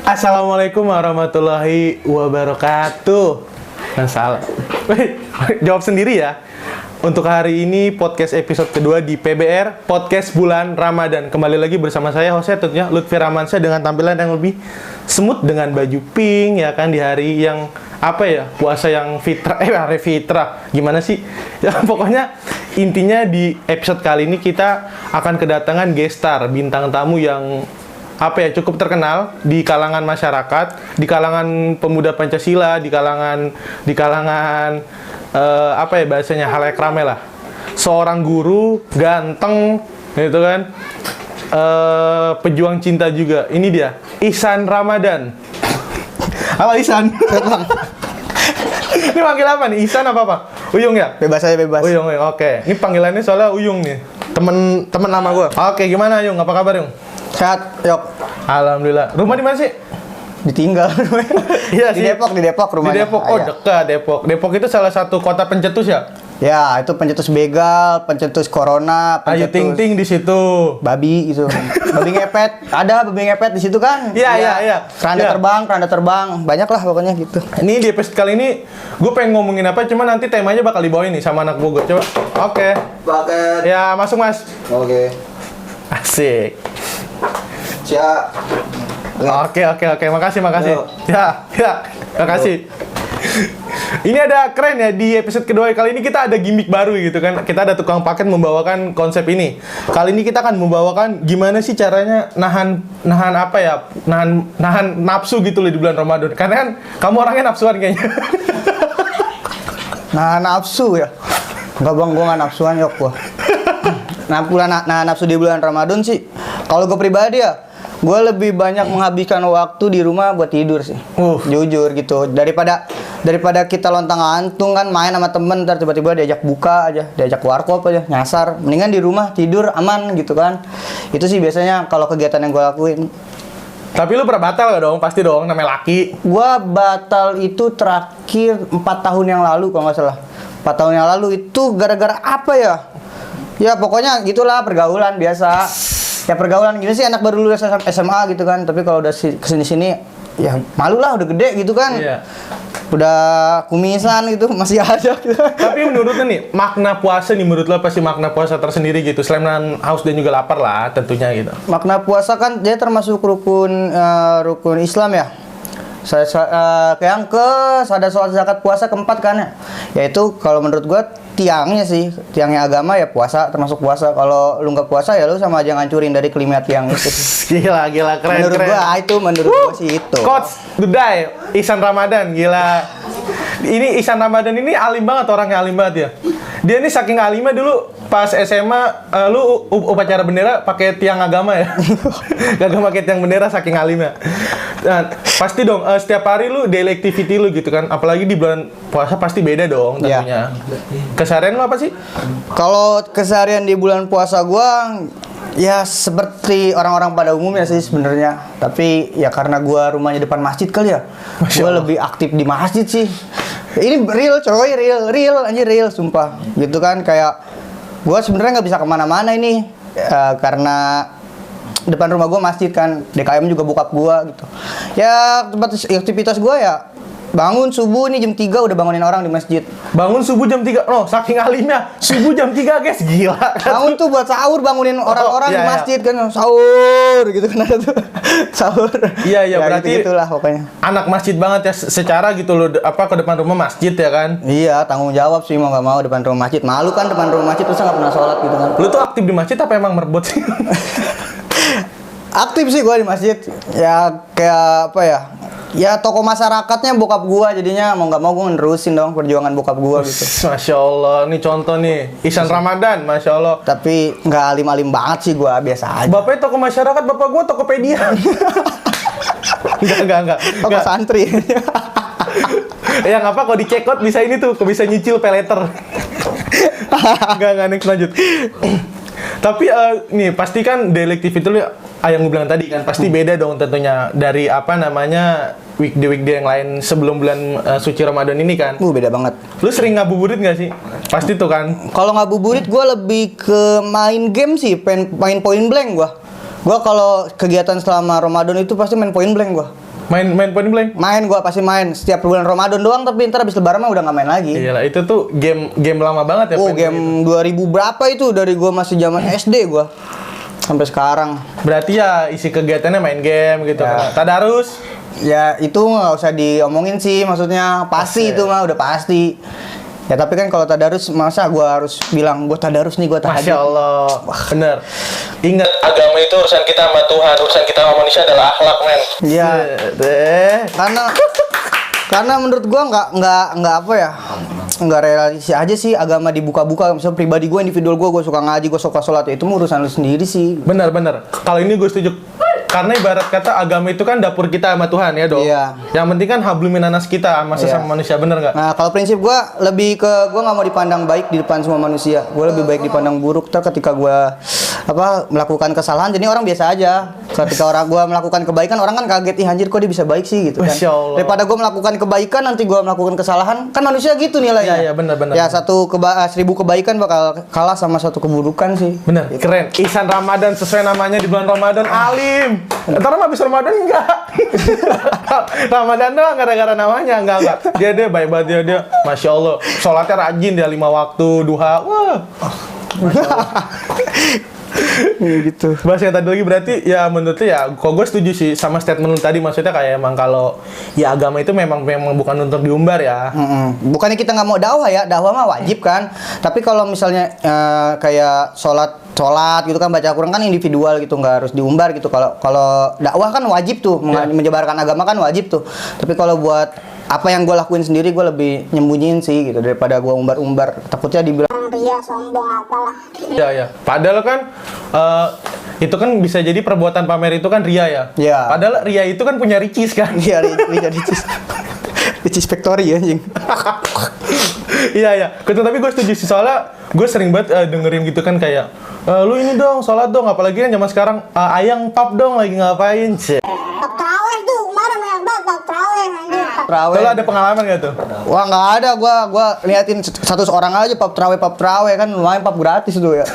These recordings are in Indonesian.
Assalamualaikum warahmatullahi wabarakatuh. Nah, salah. Jawab sendiri ya. Untuk hari ini podcast episode kedua di PBR Podcast Bulan Ramadan. Kembali lagi bersama saya Jose tentunya Lutfi Ramansyah dengan tampilan yang lebih smooth dengan baju pink ya kan di hari yang apa ya? Puasa yang fitrah hari fitrah. Gimana sih? Ya pokoknya intinya di episode kali ini kita akan kedatangan guest star, bintang tamu yang apa ya, cukup terkenal di kalangan masyarakat, di kalangan pemuda Pancasila, di kalangan apa ya bahasanya, halayak ramai lah. Seorang guru ganteng gitu kan, pejuang cinta juga. Ini dia Ihsan Ramadan. Halo Ihsan. Ini panggil apa nih? Ihsan apa? Uyung ya? Bebas aja, bebas. Uyung, oke. Ini panggilannya soalnya Uyung nih. Temen lama gue. Oke, gimana Yung? Apa kabar Yung? Sehat, Yok. Alhamdulillah. Rumah di mana sih? Ditinggal. Iya Di sih. Depok rumahnya. Di Depok. Oh, Iya. dekat Depok. Depok itu salah satu kota pencetus ya? Ya, itu pencetus begal, pencetus corona, Ayu Ting pencetus Ting di situ. babi itu. Babi ngepet. Ada babi ngepet di situ kan? Iya. Keranda terbang. Banyak lah pokoknya gitu. Ini di episode kali ini gue pengen ngomongin apa, cuma nanti temanya bakal dibawain nih sama anak gue. Coba. Oke. Bucket. Ya, masuk Mas. Oke. Asik. Siap. Oke. Makasih. Yo. Ya. Makasih. Ini ada keren ya, di episode kedua kali ini kita ada gimmick baru gitu kan. Kita ada tukang paket membawakan konsep ini. Kali ini kita akan membawakan gimana sih caranya nahan apa ya? Nahan nafsu gitu loh di bulan Ramadan. Karena kan kamu orangnya nafsuan kayaknya. Nah, nafsu ya. Enggak bang, gue nggak nafsuan Yok gua. Nah, nafsu di bulan Ramadan sih. Kalau gue pribadi ya, gue lebih banyak menghabiskan waktu di rumah buat tidur sih. Jujur gitu. Daripada kita lontang-lantung kan main sama temen, ntar tiba-tiba diajak buka aja, diajak warkop aja, nyasar. Mendingan di rumah tidur aman gitu kan. Itu sih biasanya kalau kegiatan yang gue lakuin. Tapi lu pernah batal gak dong? Pasti dong, namanya laki. Gua batal itu terakhir 4 tahun yang lalu kalau nggak salah. 4 tahun yang lalu itu gara-gara apa ya? Ya pokoknya gitulah, pergaulan biasa. Ya pergaulan gini sih, anak baru lulus SMA gitu kan. Tapi kalau udah kesini-sini ya malu lah, udah gede gitu kan. Iya. Udah kumisan gitu, masih ada gitu. Tapi menurut lu nih, makna puasa nih menurut lu apa sih makna puasa tersendiri gitu? Selain nahan haus dan juga lapar lah tentunya gitu. Makna puasa kan dia termasuk rukun Islam ya. Yang ada sholat zakat puasa keempat kan ya. Yaitu kalau menurut gua tiangnya agama ya puasa, termasuk puasa. Kalau lu nggak puasa ya lu sama aja ngancurin dari kelima tiang itu. Gila keren. Menurut gua sih itu. Coach Dudai, Ihsan Ramadan, gila. Ini Ihsan Ramadan ini alim banget, orangnya alim banget ya. Dia ini saking alimnya dulu pas SMA, lu upacara bendera pakai tiang agama ya. Gak pakai tiang bendera saking alimnya. Nah, pasti dong setiap hari lu daily activity lu gitu kan. Apalagi di bulan puasa pasti beda dong tentunya. Keseharian lu apa sih? Kalau keseharian di bulan puasa gua ya seperti orang-orang pada umumnya sih sebenarnya. Tapi ya karena gua rumahnya depan masjid kali ya. Gua lebih aktif di masjid sih. Ini real coy, real sumpah. Gitu kan, kayak gua sebenarnya nggak bisa kemana-mana ini karena depan rumah gua masjid kan. DKM juga bokap gua gitu. Ya tempat aktivitas gua ya bangun subuh nih jam 3 udah bangunin orang di masjid. Bangun subuh jam 3. Oh, saking alimnya. Subuh jam 3, guys. Gila. Bangun tuh buat sahur, bangunin orang-orang iya, di masjid kan. Sahur gitu kan ada tuh. Sahur. Iya, ya, berarti gitulah pokoknya. Anak masjid banget ya secara gitu loh, ke depan rumah masjid ya kan. Iya, tanggung jawab sih, mau nggak mau depan rumah masjid. Malu kan depan rumah masjid terus nggak pernah sholat gitu kan. Lu tuh aktif di masjid apa emang merebut sih? Aktif sih gua di masjid. Ya kayak apa ya? Ya tokoh masyarakatnya bokap gua, jadinya mau nggak mau gua nerusin dong perjuangan bokap gua gitu. Masya Allah, ini contoh nih Ihsan Ramadan, Masya Allah. Tapi nggak alim-alim banget sih gua, biasa aja. Bapaknya tokoh masyarakat, bapak gua Tokopedia. Enggak. Tokoh santri. Ya nggak apa, kalau dicekot bisa ini tuh, bisa nyicil peleter. Enggak, next lanjut. Tapi nih pasti kan daily activity itu yang gue bilang tadi kan pasti beda dong tentunya dari apa namanya weekday yang lain sebelum bulan suci Ramadan ini kan. Beda banget. Lu sering ngabuburit nggak sih? Pasti tuh kan. Kalau ngabuburit gue lebih ke main game sih, main point blank gue. Gua kalau kegiatan selama Ramadan itu pasti main point blank gua. Main point blank? Main gua pasti main setiap bulan Ramadan doang, tapi ntar habis lebaran mah udah nggak main lagi. Iyalah, itu tuh game lama banget ya. Oh, point game 2000 berapa itu dari gua masih zaman SD gua. Sampai sekarang. Berarti ya isi kegiatannya main game gitu Ya. kan. Tadarus. Ya itu nggak usah diomongin sih, maksudnya pasti itu mah udah pasti. Ya tapi kan kalau tadarus masa gua harus bilang gua tadarus nih, gua tahajud. Masya Allah, bener. Ingat, agama itu urusan kita sama Tuhan, urusan kita sama manusia adalah akhlak, men. Iya. Deh. Karena menurut gua nggak apa ya, nggak realistis aja sih agama dibuka-buka. Misalnya pribadi gua, individual gua suka ngaji, gua suka sholat, ya itu mah urusan lu sendiri sih. Bener. Kalau ini gue setuju. Karena ibarat kata agama itu kan dapur kita sama Tuhan ya dong. Iya. Yang penting kan hablum minanas kita sama sesama manusia, bener nggak? Nah, kalau prinsip gua lebih ke gua nggak mau dipandang baik di depan semua manusia. Gua lebih baik dipandang buruk. Ter ketika gua melakukan kesalahan, jadi orang biasa aja. Ketika orang gua melakukan kebaikan, orang kan kaget, ih anjir kok dia bisa baik sih gitu kan. Masya Allah. Daripada gua melakukan kebaikan nanti gua melakukan kesalahan, kan manusia gitu nilainya. Iya, benar. Ya 1000 kebaikan bakal kalah sama 1 keburukan sih. Bener, keren. Ihsan Ramadan sesuai namanya di bulan Ramadan, alim. Ntar habis Ramadan enggak. Ramadan doang gara-gara namanya, enggak. Dia baik banget dia. Masya Allah. Sholatnya rajin dia 5 waktu, duha. Wah. Gitu. Bahas yang tadi lagi berarti ya menurut lu ya, kok gue setuju sih sama statement lu tadi, maksudnya kayak emang kalau ya agama itu memang bukan untuk diumbar ya. Bukannya kita nggak mau dakwah ya, dakwah mah wajib kan. Tapi kalau misalnya kayak sholat gitu kan, baca Al-Quran kan individual gitu, nggak harus diumbar gitu. Kalau dakwah kan wajib tuh, menyebarkan agama kan wajib tuh. Tapi kalau buat apa yang gue lakuin sendiri, gue lebih nyembunyiin sih gitu daripada gue umbar-umbar. Takutnya dibilang ria, sombong apalah. Ya. Padahal kan itu kan bisa jadi perbuatan pamer itu kan ria ya. Iya. Padahal ria itu kan punya Ricis kan. iya Ricis Factory ya anjing. Iya. Tapi gue setuju sih, soalnya gue sering banget dengerin gitu kan kayak lu ini dong, sholat dong, apalagi kan zaman sekarang ayang pap dong lagi ngapain sih. Pap terawih tuh, kemarin banyak banget pap terawih anjir. Terawih. Kalau ada pengalaman gak tuh? Wah nggak ada, gua liatin satu orang aja pap terawih kan lumayan, pap gratis tuh ya.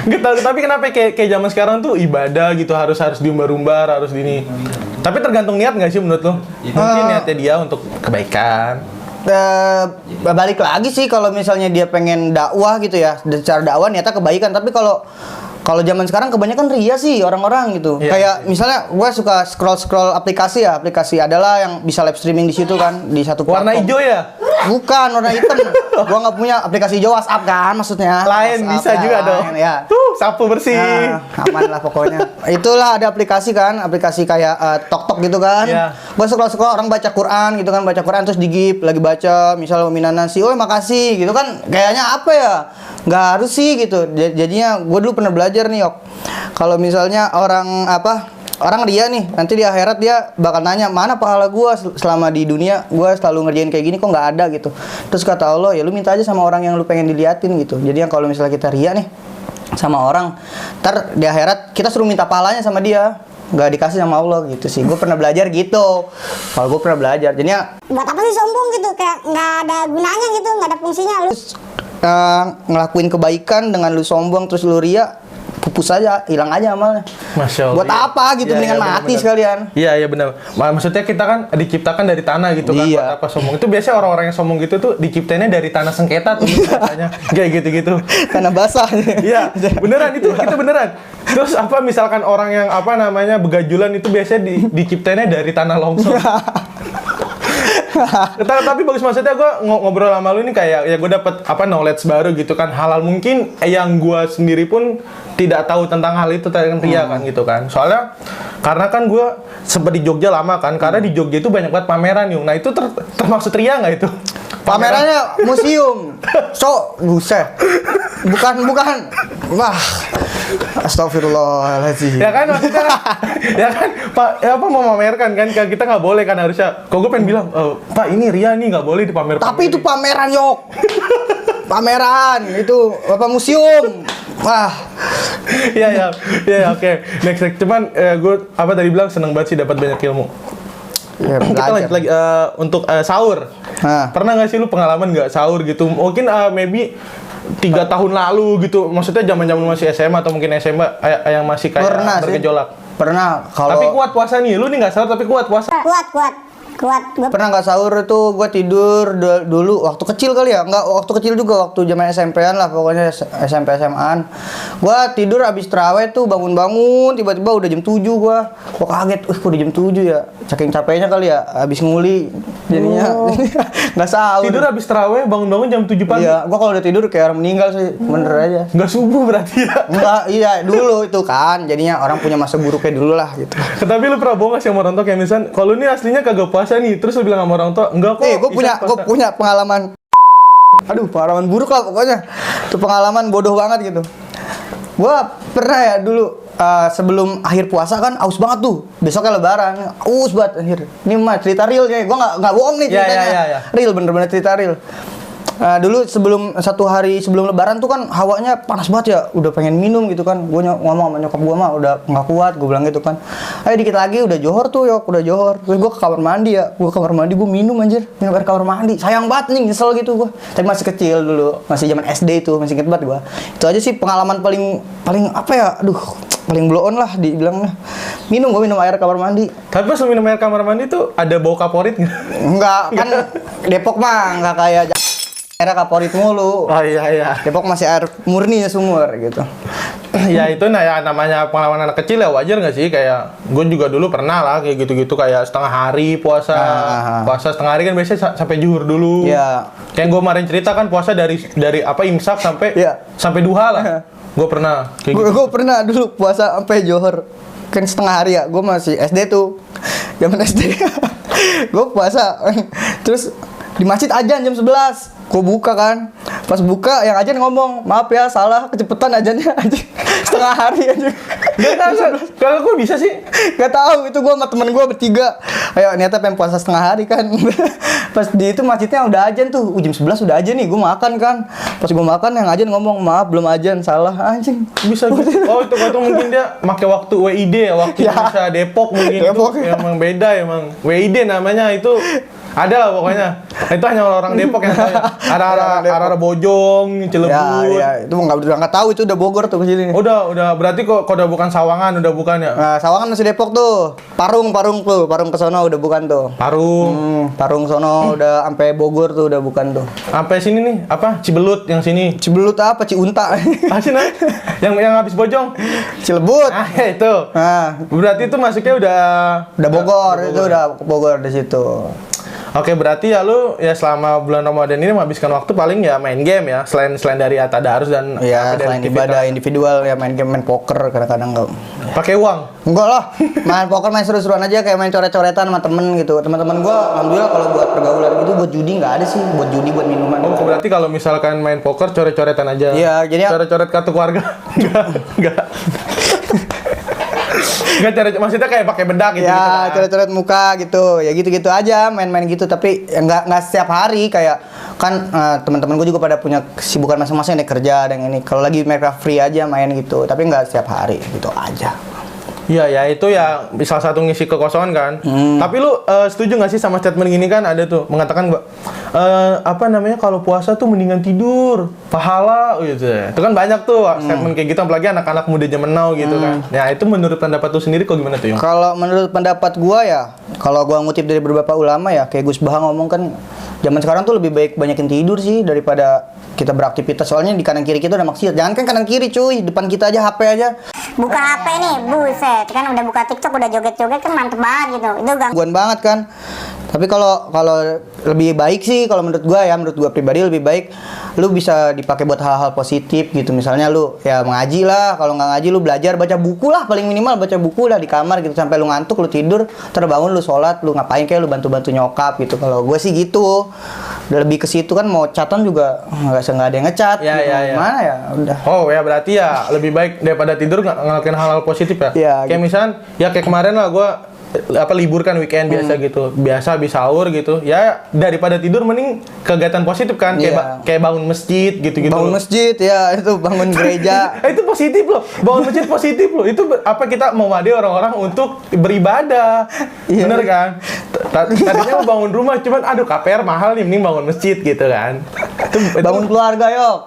Gitu, tapi kenapa kayak zaman sekarang tuh ibadah gitu harus diumbar-umbar, harus gini. Tapi tergantung niat nggak sih menurut lo? Mungkin niatnya dia untuk kebaikan. Balik lagi sih kalau misalnya dia pengen dakwah gitu ya, secara dakwah niatnya kebaikan. Tapi kalau zaman sekarang kebanyakan ria sih orang-orang gitu. Iya. Kayak misalnya gue suka scroll aplikasi adalah yang bisa live streaming di situ kan, di satu platform. Warna hijau ya? Bukan, warna hitam. Gua nggak punya aplikasi hijau, WhatsApp kan maksudnya. Lain WhatsApp, bisa juga dong. Ya. Tuh, sapu bersih. Nah, aman lah pokoknya. Itulah ada aplikasi kayak Tok gitu kan. Iya. Gua scroll orang baca Quran gitu kan, baca Quran terus digip lagi baca, misal minanasi, oh makasih gitu kan. Kayaknya apa ya? Nggak harus sih gitu. Jadinya gue dulu pernah belajar nih, Yok. Kalau misalnya orang ria nih, nanti di akhirat dia bakal nanya, mana pahala gue selama di dunia, gue selalu ngerjain kayak gini kok nggak ada gitu. Terus kata Allah, ya lu minta aja sama orang yang lu pengen diliatin gitu. Jadi yang kalau misalnya kita ria nih sama orang, ntar di akhirat kita suruh minta pahalanya sama dia, nggak dikasih sama Allah gitu sih. Gue pernah belajar gitu. Kalau gue pernah belajar, jadinya Buat apa sih sombong gitu, kayak nggak ada gunanya gitu, nggak ada fungsinya lu. ngelakuin kebaikan dengan lu sombong terus lu ria, pupus aja, hilang aja amalnya. Masya Allah. Buat apa gitu, mendingan mati sekalian. Iya benar. Maksudnya kita kan diciptakan dari tanah gitu kan. Iya. Buat apa sombong? Itu biasanya orang-orang yang sombong gitu tuh diciptainnya dari tanah sengketa tuh biasanya. Kayak gitu-gitu. Karena basah. Iya, beneran itu beneran. Terus misalkan orang yang begajulan itu biasanya diciptainnya dari tanah longsor. Tapi bagus, maksudnya gue ngobrol sama lu ini kayak ya gue dapet knowledge baru gitu kan, halal mungkin yang gue sendiri pun tidak tahu tentang hal itu, tentang ria kan gitu kan. Soalnya karena kan gue sempet di Jogja lama kan, karena di Jogja itu banyak banget pameran yuk. Nah itu termaksud ria nggak itu? Pamerannya museum. Buset. Bukan. Wah. Astagfirullahaladzim. Ya kan maksudnya Pak mau memamerkan kan, kita nggak boleh kan harusnya. Kok gue pengen bilang, Pak ini ria nih, nggak boleh dipamer. Tapi itu pameran, Yok. Pameran itu museum. Wah. Iya, oke. Next. Cuman gue tadi bilang seneng banget sih dapat banyak ilmu. Ya, Kita lanjut lagi untuk sahur. Nah. Pernah nggak sih lu pengalaman nggak sahur gitu? Mungkin maybe 3 tahun lalu gitu. Maksudnya zaman-zaman masih SMA atau mungkin SMA yang masih kayak Pernah sih. bergejolak. Pernah Tapi kalau kuat puasa nih. Lu nih nggak sahur tapi kuat puasa. Kuat. Gue pernah nggak sahur itu gue tidur dulu waktu kecil kali ya, nggak waktu kecil juga, waktu zaman SMP-an lah pokoknya, SMP SMA-an gue tidur abis terawih tuh, bangun tiba-tiba udah jam 7 gue kaget, kok udah jam 7 ya, saking capeknya kali ya abis nguli jadinya. Nggak sahur. Tidur habis terawih bangun-bangun jam 7 pagi. Iya, gue kalau udah tidur kayak orang meninggal sih, bener aja. Nggak subuh berarti ya. Enggak, iya dulu itu kan, jadinya orang punya masa buruknya dulu lah gitu. Tapi lu pernah bohong nggak sih sama orang tua kayak misal kalau ini aslinya kagak puasa nih, terus lu bilang sama orang tua enggak kok. Gue punya pengalaman. Aduh, pengalaman buruk lah pokoknya. Itu pengalaman bodoh banget gitu. Gue pernah ya dulu sebelum akhir puasa kan aus banget tuh. Besoknya lebaran, aus banget akhir. Ini mah cerita real ya. Gue nggak bohong nih Ya, ceritanya. ya. Real, bener-bener cerita real. Dulu sebelum 1 hari sebelum lebaran tuh kan hawanya panas banget ya, udah pengen minum gitu kan. Gue ngomong sama nyokap gue mah udah nggak kuat, gue bilang gitu kan. Ayo dikit lagi udah johor tuh, udah johor. Terus gue ke kamar mandi ya, gue minum anjir, minum air kamar mandi. Sayang banget nih, nyesel gitu gue. Tapi masih kecil dulu, masih zaman SD itu, masih inget banget gue. Itu aja sih pengalaman paling apa ya, aduh, paling blow on lah dibilangnya. Gue minum air kamar mandi. Tapi pas lu minum air kamar mandi tuh ada bau kaporit nggak? Enggak, kan Depok mah enggak kayak air kaporit mulu. Oh iya. Depok masih air murni ya, sumur gitu. Ya itu ya namanya pengalaman anak kecil ya, wajar nggak sih, kayak gue juga dulu pernah lah kayak gitu-gitu, kayak setengah hari puasa. Puasa setengah hari kan biasanya sampai zuhur dulu. Iya. Kayak gue kemarin cerita kan puasa dari apa imsak sampai Iya. sampai duha lah. Gue pernah kayak gitu. Gue pernah dulu puasa sampai johor. Kan setengah hari ya, gue masih SD tuh. Zaman SD. Gue puasa. Terus di masjid ajan jam 11. Gue buka kan. Pas buka yang ajan ngomong, "Maaf ya, salah, kecepetan ajannya aja." Setengah hari aja. Kalau gue bisa sih. Gak tahu, itu gue sama temen gue bertiga. Ayo, ternyata pengen puasa setengah hari kan. Pas di itu masjidnya udah ajan tuh, jam 11 udah ajan nih, gue makan kan. Pas gue makan yang ajan ngomong, "Maaf, belum ajan, salah." Anjing. Bisa gitu. Oh, itu mungkin dia pakai waktu WID ya, waktu Ya. Indonesia Depok mungkin. Depok. Itu emang beda emang. WID namanya itu. Ada lah pokoknya. Itu hanya orang Depok yang tahu. Arah Bojong, Cilebut. Ya, itu nggak tahu, itu udah Bogor tuh ke sini. Udah berarti kok udah bukan Sawangan, udah bukan ya? Nah, Sawangan masih Depok tuh. Parung tuh, Parung ke sono udah bukan tuh. Parung. Parung sono udah sampai Bogor tuh udah bukan tuh. Sampai sini nih, apa? Cibelut yang sini. Cibelut apa? Ciunta. Ah, sini. yang habis Bojong. Cilebut. Ah, itu. Nah, Berarti itu masuknya udah Bogor, itu udah Bogor di situ. Oke, berarti ya lu ya selama bulan Ramadan ini menghabiskan waktu paling ya main game ya, selain dari tadarus dan Iya, dari selain aktivitas. ibadah individual ya, main game, main poker kadang-kadang enggak. Pakai uang. Enggak lah, main poker main seru-seruan aja, kayak main coret-coretan sama temen gitu. Teman-teman gua alhamdulillah kalau buat pergaulan gitu, buat judi nggak ada sih, buat judi buat minuman. Oh, berarti kalau misalkan main poker coret-coretan aja. Iya, jadi coret-coret kartu keluarga. Enggak. Enggak coret, maksudnya kayak pakai bedak gitu. Ya, coret-coret muka gitu. Ya gitu-gitu aja, main-main gitu, tapi ya nggak setiap hari kayak kan teman-teman gue juga pada punya kesibukan masing-masing, ada kerja dan ini. Kalau lagi mereka free aja main gitu, tapi nggak setiap hari gitu aja. Iya, ya itu ya salah satu ngisi kekosongan kan. Tapi lu setuju nggak sih sama statement gini kan, ada tuh mengatakan apa namanya, kalau puasa tuh mendingan tidur, pahala gitu. Itu kan banyak tuh statement kayak gitu, apalagi anak-anak muda zaman now gitu kan. Ya itu menurut pendapat lu sendiri kok gimana tuh, Yung? Kalau menurut pendapat gua ya, kalau gua ngutip dari beberapa ulama ya, kayak Gus Baha ngomong kan, zaman sekarang tuh lebih baik banyakin tidur sih daripada kita beraktivitas. Soalnya di kanan kiri kita udah maksiat. Jangan kan kanan kiri cuy, depan kita aja HP aja. buka HP nih, buset kan udah buka TikTok, udah joget-joget kan mantep banget gitu. Itu Gangguan banget kan. Tapi kalau lebih baik sih, kalau menurut gua pribadi lebih baik lu bisa dipakai buat hal-hal positif gitu. Misalnya lu ya mengaji lah, kalau nggak ngaji lu belajar, baca buku lah, paling minimal baca buku lah di kamar gitu sampai lu ngantuk, lu tidur, terbangun lu sholat, lu ngapain kayak lu bantu-bantu nyokap gitu. Kalau gue sih gitu. Udah lebih ke situ kan, mau chatan juga nggak ada yang ngecat. Ya, gitu. ya, ya. Mana ya udah. Oh ya, berarti ya lebih baik daripada tidur ngelakuin hal-hal positif ya. Iya, Kayak gitu. misalnya ya kayak kemarin lah gue libur kan, weekend biasa gitu, biasa habis sahur gitu ya, daripada tidur mending kegiatan positif kan, kayak Iya. kayak bangun masjid gitu-gitu. Bangun masjid ya, itu bangun gereja. Itu positif loh, bangun masjid positif loh. Itu apa, kita mewadai orang-orang untuk beribadah. Iya. Bener kan? Tadinya mau bangun rumah, cuman aduh KPR mahal nih, mending bangun masjid gitu kan. Itu Bangun keluarga yok.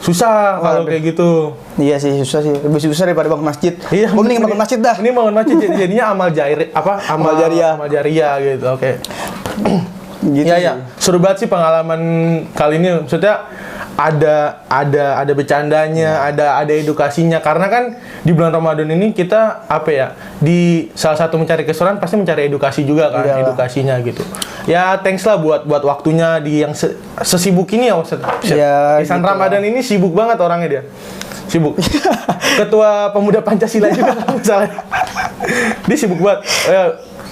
Susah kalau kayak gitu. Iya sih, susah sih. Lebih susah daripada bangun masjid. Iya, Gue mending bangun masjid dah. Ini bangun masjid jadinya amal Amal jariah. Amal jariah gitu. Oke. Gitu Ya sih. ya, seru banget sih pengalaman kali ini. Maksudnya ada bercandanya, ada edukasinya. Karena kan di bulan Ramadan ini kita apa ya, di salah satu mencari keseruan pasti mencari edukasi juga kan, Iyalah. edukasinya gitu. Ya thanks lah buat waktunya di yang sesibuk ini ya. Ya, Ihsan gitu Ramadan ini sibuk banget orangnya dia. Sibuk. Ketua Pemuda Pancasila juga kan misalnya. Dia sibuk banget.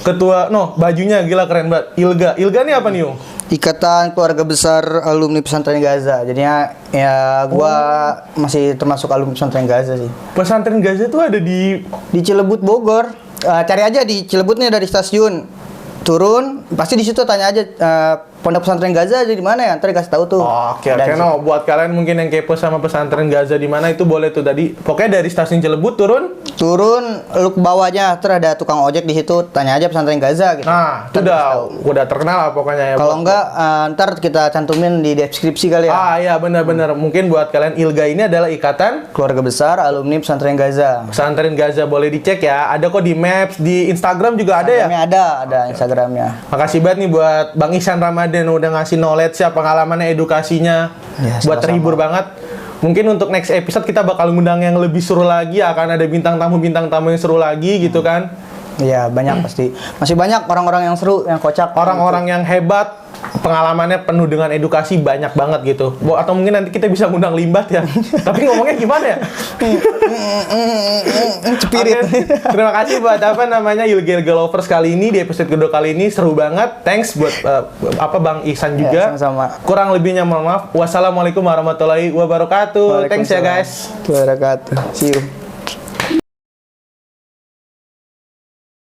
Ketua, bajunya gila keren banget. Ilga ini apa nih, Yung? Ikatan Keluarga Besar Alumni Pesantren Gaza. Jadinya ya gua masih termasuk alumni Pesantren Gaza sih. Pesantren Gaza tuh ada di Cilebut Bogor. Cari aja di Cilebut nih dari stasiun. Turun, pasti di situ tanya aja Pondok Pesantren Gaza ada di mana ya? Ntar dikasih tahu tuh. Oke, Ada di situ. buat kalian mungkin yang kepo sama pesantren Gaza di mana itu boleh tuh tadi. Pokoknya dari stasiun Cilebut turun. Turun, lu ke bawahnya, terus ada tukang ojek di situ, tanya aja Pesantren Gaza gitu. Nah, itu udah terkenal lah pokoknya ya. Kalau enggak, ntar kita cantumin di deskripsi kali ya. Iya benar-benar. Mungkin buat kalian Ilga ini adalah ikatan Keluarga Besar Alumni Pesantren Gaza. pesantren Gaza, boleh dicek ya. Ada kok di Maps, di Instagram juga ada ya. Instagramnya ada Instagramnya. Makasih banget nih buat Bang Ihsan Ramadan udah ngasih knowledge ya, pengalamannya, edukasinya. Ya, buat sama-sama. terhibur banget. Mungkin untuk next episode kita bakal ngundang yang lebih seru lagi, akan ada bintang tamu yang seru lagi gitu kan. Iya, banyak pasti. Masih banyak orang-orang yang seru, yang kocak. Orang-orang yang hebat, pengalamannya penuh dengan edukasi banyak banget gitu. Atau mungkin nanti kita bisa ngundang Limbat ya. Tapi ngomongnya gimana ya? Spirit. Oke, terima kasih buat Ilga Lovers kali ini, di episode kedua kali ini seru banget. Thanks buat Bang Ihsan juga. Ya, sama-sama. Kurang lebihnya mohon maaf. Wassalamualaikum warahmatullahi wabarakatuh. Thanks ya guys. Wabarakatuh. See you.